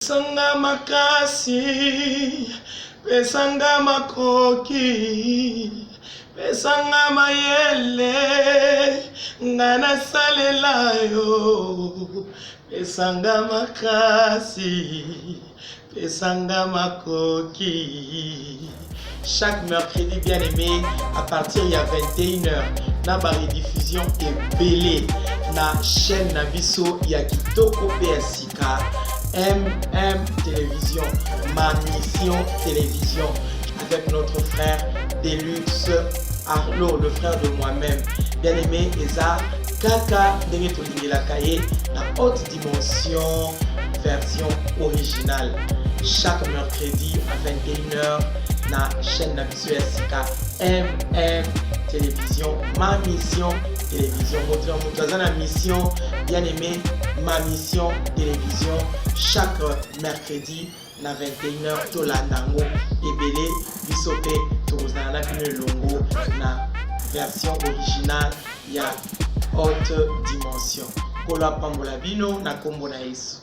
Pesanga makasi, pesanga makoki, pesanga mayele, ngana salela yo. Pesanga makasi, pesanga makoki. Chaque mercredi bien aimé, à partir il y a 21h, na ba rediffusion est belé na chaîne Nabiso ya Kitoko PSK. MM Télévision, ma mission télévision, avec notre frère Deluxe Arlo, le frère de moi-même, bien aimé Eza Kaka Dengetolingilakaye, la haute dimension version originale. Chaque mercredi à 21h, na chaîne Nabiso SK MM Télévision, ma mission télévision. Votre mission, bien aimé, ma mission télévision. Chaque mercredi, na 21h, tola nango, ebele, bisope, tozana kine longo, na version originale, ya haute dimension. Kola pambola bino, na kombo na Yesu.